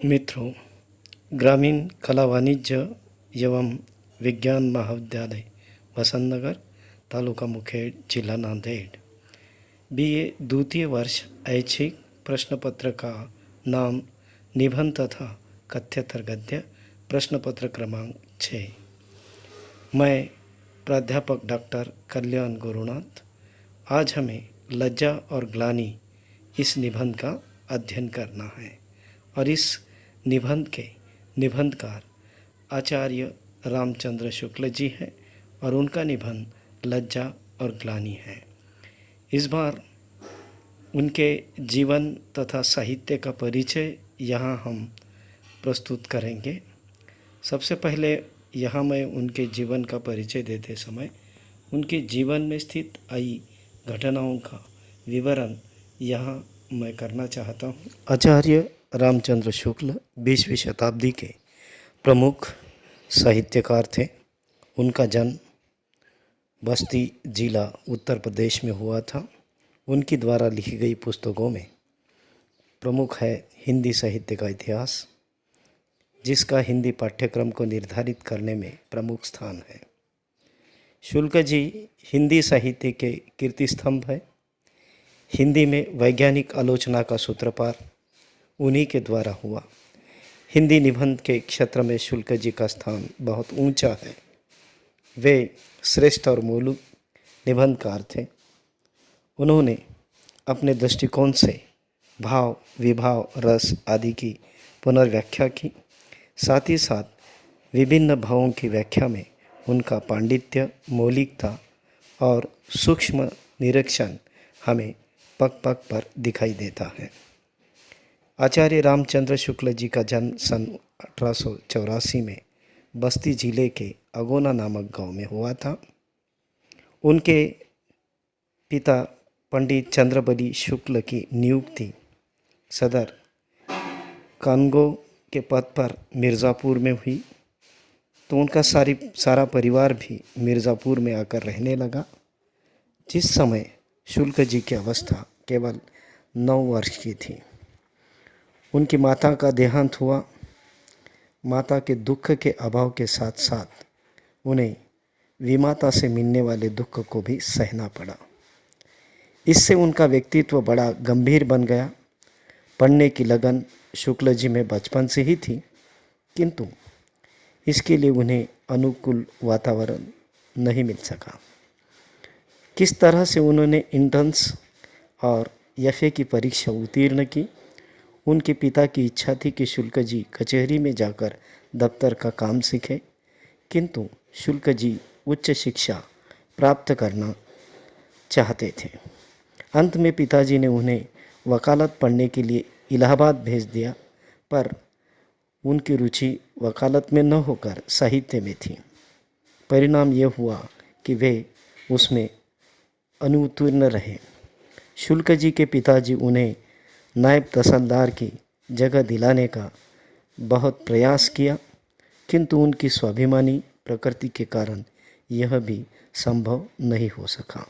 मित्रों, ग्रामीण कला वाणिज्य एवं विज्ञान महाविद्यालय बसंत नगर, तालुका मुखेड़, जिला नांदेड़। बीए द्वितीय वर्ष ऐच्छिक प्रश्न पत्र का नाम निबंध तथा कथ्यतर गद्य प्रश्न पत्र क्रमांक 6। मैं प्राध्यापक डॉक्टर कल्याण गुरुनाथ। आज हमें लज्जा और ग्लानि इस निबंध का अध्ययन करना है और इस निबंध के निबंधकार आचार्य रामचंद्र शुक्ल जी हैं और उनका निबंध लज्जा और ग्लानि है। इस बार उनके जीवन तथा साहित्य का परिचय यहाँ हम प्रस्तुत करेंगे। सबसे पहले यहाँ मैं उनके जीवन का परिचय देते समय उनके जीवन में स्थित आई घटनाओं का विवरण यहाँ मैं करना चाहता हूँ। आचार्य रामचंद्र शुक्ल 20वीं शताब्दी के प्रमुख साहित्यकार थे। उनका जन्म बस्ती जिला उत्तर प्रदेश में हुआ था। उनकी द्वारा लिखी गई पुस्तकों में प्रमुख है हिंदी साहित्य का इतिहास, जिसका हिंदी पाठ्यक्रम को निर्धारित करने में प्रमुख स्थान है। शुक्ल जी हिंदी साहित्य के कीर्ति स्तंभ है। हिंदी में वैज्ञानिक आलोचना का सूत्रपात उन्हीं के द्वारा हुआ। हिंदी निबंध के क्षेत्र में शुक्ल जी का स्थान बहुत ऊंचा है। वे श्रेष्ठ और मौलिक निबंधकार थे। उन्होंने अपने दृष्टिकोण से भाव, विभाव, रस आदि की पुनर्व्याख्या की। साथ ही साथ विभिन्न भावों की व्याख्या में उनका पांडित्य, मौलिकता और सूक्ष्म निरीक्षण हमें पग पग पर दिखाई देता है। आचार्य रामचंद्र शुक्ल जी का जन्म सन 1884 में बस्ती जिले के अगोना नामक गांव में हुआ था। उनके पिता पंडित चंद्रबली शुक्ल की नियुक्ति सदर कानगो के पद पर मिर्ज़ापुर में हुई, तो उनका सारा परिवार भी मिर्ज़ापुर में आकर रहने लगा। जिस समय शुक्ल जी की अवस्था केवल 9 वर्ष की थी, उनकी माता का देहांत हुआ। माता के दुख के अभाव के साथ साथ उन्हें विमाता से मिलने वाले दुख को भी सहना पड़ा। इससे उनका व्यक्तित्व बड़ा गंभीर बन गया। पढ़ने की लगन शुक्ल जी में बचपन से ही थी, किंतु इसके लिए उन्हें अनुकूल वातावरण नहीं मिल सका। किस तरह से उन्होंने एंट्रेंस और एफए की परीक्षा उत्तीर्ण की। उनके पिता की इच्छा थी कि शुक्ल जी कचहरी में जाकर दफ्तर का काम सीखें, किंतु शुक्ल जी उच्च शिक्षा प्राप्त करना चाहते थे। अंत में पिताजी ने उन्हें वकालत पढ़ने के लिए इलाहाबाद भेज दिया, पर उनकी रुचि वकालत में न होकर साहित्य में थी। परिणाम यह हुआ कि वे उसमें अनुत्तीर्ण रहे। शुक्ल जी के पिताजी उन्हें नायब तहसीलदार की जगह दिलाने का बहुत प्रयास किया, किंतु उनकी स्वाभिमानी प्रकृति के कारण यह भी संभव नहीं हो सका।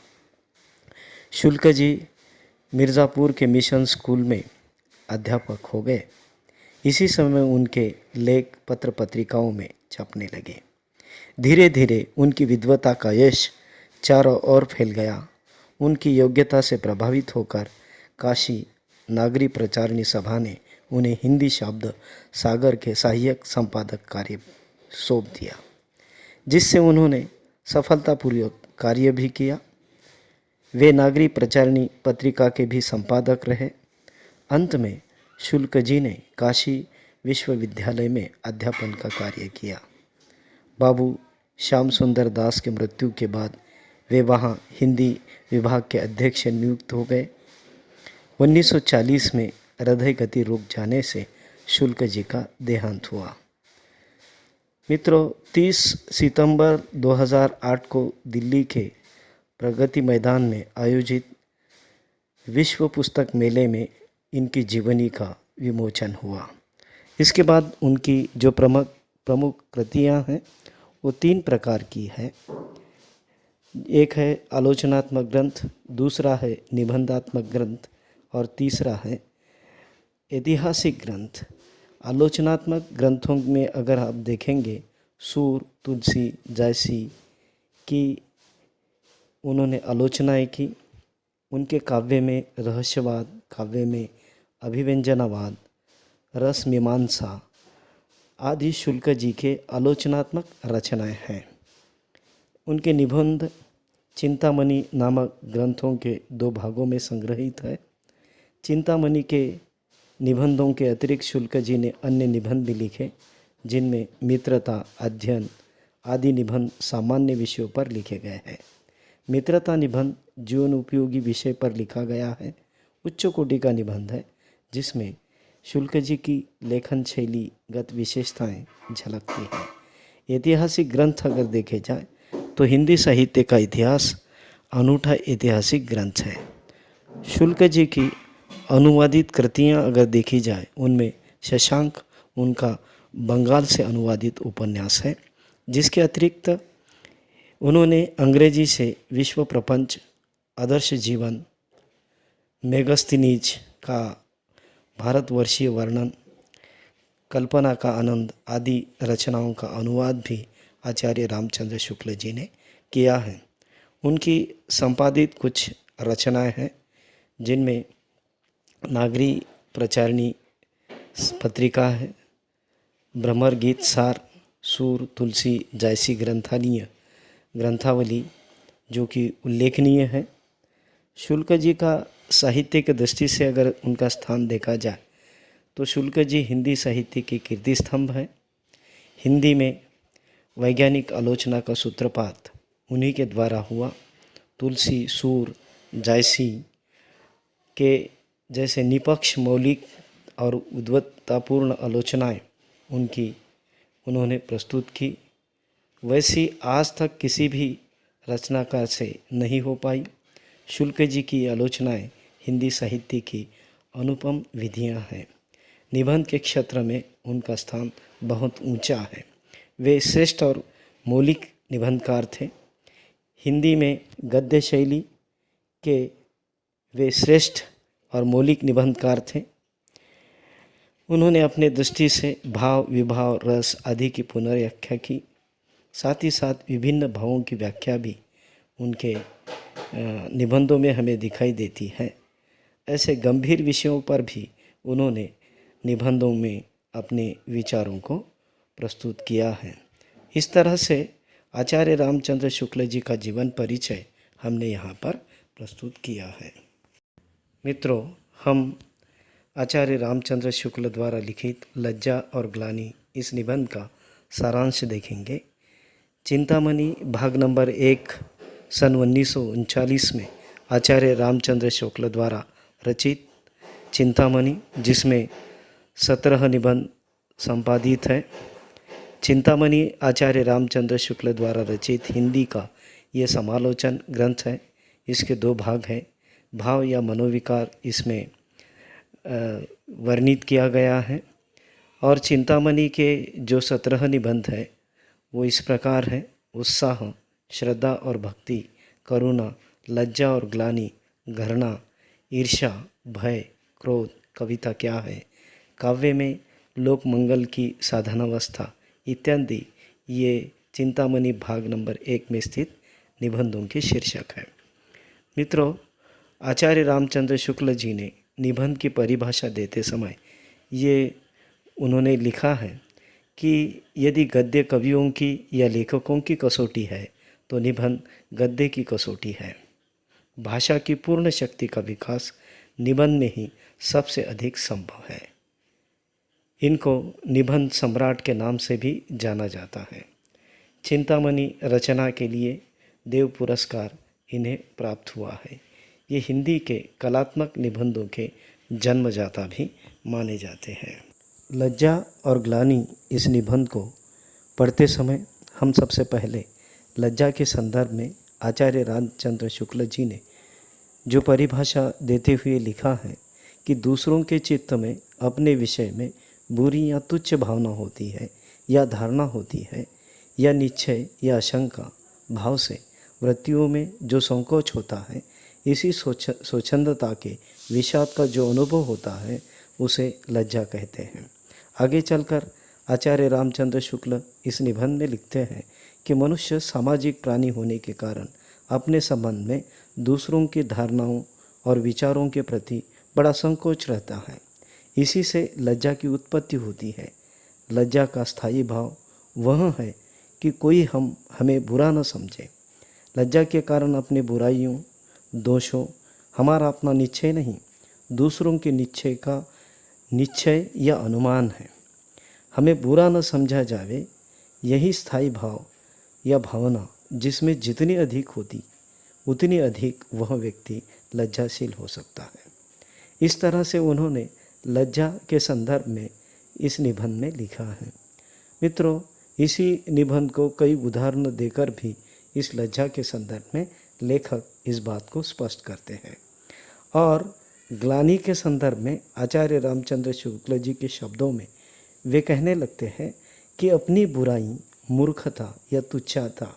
शुक्ल जी मिर्ज़ापुर के मिशन स्कूल में अध्यापक हो गए। इसी समय उनके लेख पत्र पत्रिकाओं में छपने लगे। धीरे धीरे उनकी विद्वता का यश चारों ओर फैल गया। उनकी योग्यता से प्रभावित होकर काशी नागरी प्रचारणी सभा ने उन्हें हिंदी शब्द सागर के सहायक संपादक कार्य सौंप दिया, जिससे उन्होंने सफलतापूर्वक कार्य भी किया। वे नागरी प्रचारणी पत्रिका के भी संपादक रहे। अंत में शुक्ल जी ने काशी विश्वविद्यालय में अध्यापन का कार्य किया। बाबू श्याम सुंदर दास की मृत्यु के बाद वे वहाँ हिंदी विभाग के अध्यक्ष नियुक्त हो गए। 1940 में हृदय गति रुक जाने से शुक्ल जी का देहांत हुआ। मित्रों, 30 सितंबर 2008 को दिल्ली के प्रगति मैदान में आयोजित विश्व पुस्तक मेले में इनकी जीवनी का विमोचन हुआ। इसके बाद उनकी जो प्रमुख कृतियाँ हैं वो 3 प्रकार की है। एक है आलोचनात्मक ग्रंथ, दूसरा है निबंधात्मक ग्रंथ और तीसरा है ऐतिहासिक ग्रंथ। आलोचनात्मक ग्रंथों में अगर आप देखेंगे, सूर, तुलसी, जायसी की उन्होंने आलोचनाएं की। उनके काव्य में रहस्यवाद, काव्य में अभिव्यंजनावाद, रस मीमांसा आदि शुक्ल जी के आलोचनात्मक रचनाएं हैं। उनके निबंध चिंतामणि नामक ग्रंथों के 2 भागों में संग्रहित है। चिंतामणि के निबंधों के अतिरिक्त शुक्ल जी ने अन्य निबंध भी लिखे, जिनमें मित्रता, अध्ययन आदि निबंध सामान्य विषयों पर लिखे गए हैं। मित्रता निबंध जीवन उपयोगी विषय पर लिखा गया है। उच्च कोटि का निबंध है, जिसमें शुक्ल जी की लेखन शैलीगत विशेषताएं झलकती हैं। ऐतिहासिक ग्रंथ अगर देखे जाए तो हिंदी साहित्य का इतिहास अनूठा ऐतिहासिक ग्रंथ है। शुक्ल जी की अनुवादित कृतियां अगर देखी जाए, उनमें शशांक उनका बंगाल से अनुवादित उपन्यास है। जिसके अतिरिक्त उन्होंने अंग्रेजी से विश्व प्रपंच, आदर्श जीवन, मेगस्थनीज का भारतवर्षीय वर्णन, कल्पना का आनंद आदि रचनाओं का अनुवाद भी आचार्य रामचंद्र शुक्ल जी ने किया है। उनकी संपादित कुछ रचनाएं हैं, जिनमें नागरी प्रचारिणी पत्रिका है, भ्रमर गीत सार, सूर, तुलसी, जायसी ग्रंथावली जो कि उल्लेखनीय है। शुक्ल जी का साहित्य की दृष्टि से अगर उनका स्थान देखा जाए तो शुक्ल जी हिंदी साहित्य के कीर्ति स्तंभ है। हिंदी में वैज्ञानिक आलोचना का सूत्रपात उन्हीं के द्वारा हुआ। तुलसी, सूर, जायसी के जैसे निपक्ष, मौलिक और उद्वत्तापूर्ण आलोचनाएं उन्होंने प्रस्तुत की, वैसी आज तक किसी भी रचनाकार से नहीं हो पाई। शुक्ल जी की आलोचनाएं हिंदी साहित्य की अनुपम विधियां हैं। निबंध के क्षेत्र में उनका स्थान बहुत ऊंचा है। वे श्रेष्ठ और मौलिक निबंधकार थे। हिंदी में गद्य शैली के वे श्रेष्ठ और मौलिक निबंधकार थे। उन्होंने अपने दृष्टि से भाव, विभाव, रस आदि की पुनर्व्याख्या की। साथ ही साथ विभिन्न भावों की व्याख्या भी उनके निबंधों में हमें दिखाई देती है। ऐसे गंभीर विषयों पर भी उन्होंने निबंधों में अपने विचारों को प्रस्तुत किया है। इस तरह से आचार्य रामचंद्र शुक्ल जी का जीवन परिचय हमने यहाँ पर प्रस्तुत किया है। मित्रों, हम आचार्य रामचंद्र शुक्ल द्वारा लिखित लज्जा और ग्लानि इस निबंध का सारांश देखेंगे। चिंतामणि भाग नंबर 1 सन 1939 में आचार्य रामचंद्र शुक्ल द्वारा रचित चिंतामणि, जिसमें 17 निबंध संपादित है। चिंतामणि आचार्य रामचंद्र शुक्ल द्वारा रचित हिंदी का ये समालोचन ग्रंथ है। इसके 2 भाग हैं। भाव या मनोविकार इसमें वर्णित किया गया है। और चिंतामणि के जो 17 निबंध है वो इस प्रकार है: उत्साह, श्रद्धा और भक्ति, करुणा, लज्जा और ग्लानि, घृणा, ईर्ष्या, भय, क्रोध, कविता क्या है, काव्य में लोक मंगल की साधनावस्था इत्यादि ये चिंतामणि भाग नंबर 1 में स्थित निबंधों के शीर्षक है। मित्रों, आचार्य रामचंद्र शुक्ल जी ने निबंध की परिभाषा देते समय ये उन्होंने लिखा है कि यदि गद्य कवियों की या लेखकों की कसौटी है तो निबंध गद्य की कसौटी है। भाषा की पूर्ण शक्ति का विकास निबंध में ही सबसे अधिक संभव है। इनको निबंध सम्राट के नाम से भी जाना जाता है। चिंतामणि रचना के लिए देव पुरस्कार इन्हें प्राप्त हुआ है। ये हिंदी के कलात्मक निबंधों के जन्मदाता भी माने जाते हैं। लज्जा और ग्लानि इस निबंध को पढ़ते समय हम सबसे पहले लज्जा के संदर्भ में आचार्य रामचंद्र शुक्ल जी ने जो परिभाषा देते हुए लिखा है कि दूसरों के चित्त में अपने विषय में बुरी या तुच्छ भावना होती है या धारणा होती है या निश्चय या आशंका भाव से वृत्तियों में जो संकोच होता है, इसी स्वच्छंदता के विषाद का जो अनुभव होता है उसे लज्जा कहते हैं। आगे चलकर आचार्य रामचंद्र शुक्ल इस निबंध में लिखते हैं कि मनुष्य सामाजिक प्राणी होने के कारण अपने संबंध में दूसरों की धारणाओं और विचारों के प्रति बड़ा संकोच रहता है। इसी से लज्जा की उत्पत्ति होती है। लज्जा का स्थायी भाव वह है कि कोई हमें बुरा न समझे। लज्जा के कारण अपने बुराइयों, दोषों, हमारा अपना निश्चय नहीं, दूसरों के निश्चय का निश्चय या अनुमान है। हमें बुरा न समझा जावे, यही स्थायी भाव या भावना जिसमें जितनी अधिक होती उतनी अधिक वह व्यक्ति लज्जाशील हो सकता है। इस तरह से उन्होंने लज्जा के संदर्भ में इस निबंध में लिखा है। मित्रों, इसी निबंध को कई उदाहरण देकर भी इस लज्जा के संदर्भ में लेखक इस बात को स्पष्ट करते हैं। और ग्लानि के संदर्भ में आचार्य रामचंद्र शुक्ल जी के शब्दों में वे कहने लगते हैं कि अपनी बुराई, मूर्खता या तुच्छता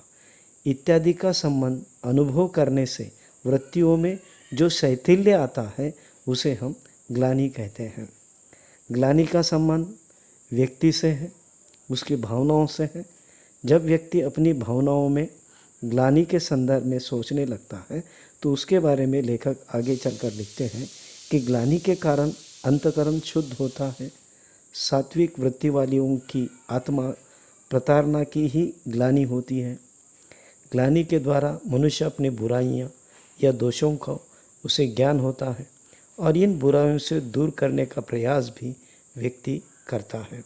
इत्यादि का संबंध अनुभव करने से वृत्तियों में जो शैथिल्य आता है उसे हम ग्लानि कहते हैं। ग्लानि का संबंध व्यक्ति से है, उसकी भावनाओं से है। जब व्यक्ति अपनी भावनाओं में ग्लानि के संदर्भ में सोचने लगता है तो उसके बारे में लेखक आगे चलकर लिखते हैं कि ग्लानि के कारण अंतःकरण शुद्ध होता है। सात्विक वृत्ति वालियों की आत्मा प्रताड़ना की ही ग्लानि होती है। ग्लानि के द्वारा मनुष्य अपनी बुराइयां या दोषों का उसे ज्ञान होता है और इन बुराइयों से दूर करने का प्रयास भी व्यक्ति करता है।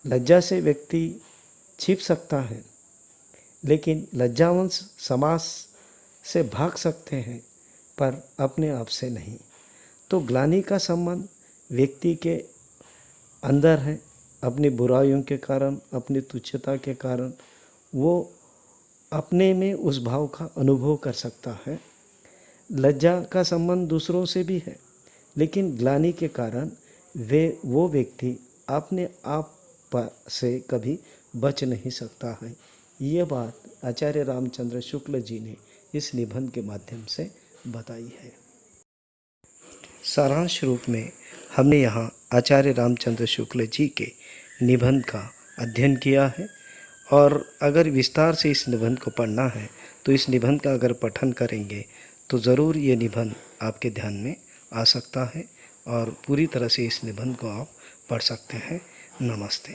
लज्जा से व्यक्ति छिप सकता है, लेकिन लज्जावंश समाज से भाग सकते हैं पर अपने आप से नहीं। तो ग्लानि का संबंध व्यक्ति के अंदर है। अपनी बुराइयों के कारण, अपनी तुच्छता के कारण वो अपने में उस भाव का अनुभव कर सकता है। लज्जा का संबंध दूसरों से भी है, लेकिन ग्लानि के कारण वो व्यक्ति अपने आप से कभी बच नहीं सकता है। ये बात आचार्य रामचंद्र शुक्ल जी ने इस निबंध के माध्यम से बताई है। सारांश रूप में हमने यहाँ आचार्य रामचंद्र शुक्ल जी के निबंध का अध्ययन किया है और अगर विस्तार से इस निबंध को पढ़ना है तो इस निबंध का अगर पठन करेंगे तो ज़रूर ये निबंध आपके ध्यान में आ सकता है और पूरी तरह से इस निबंध को आप पढ़ सकते हैं। नमस्ते।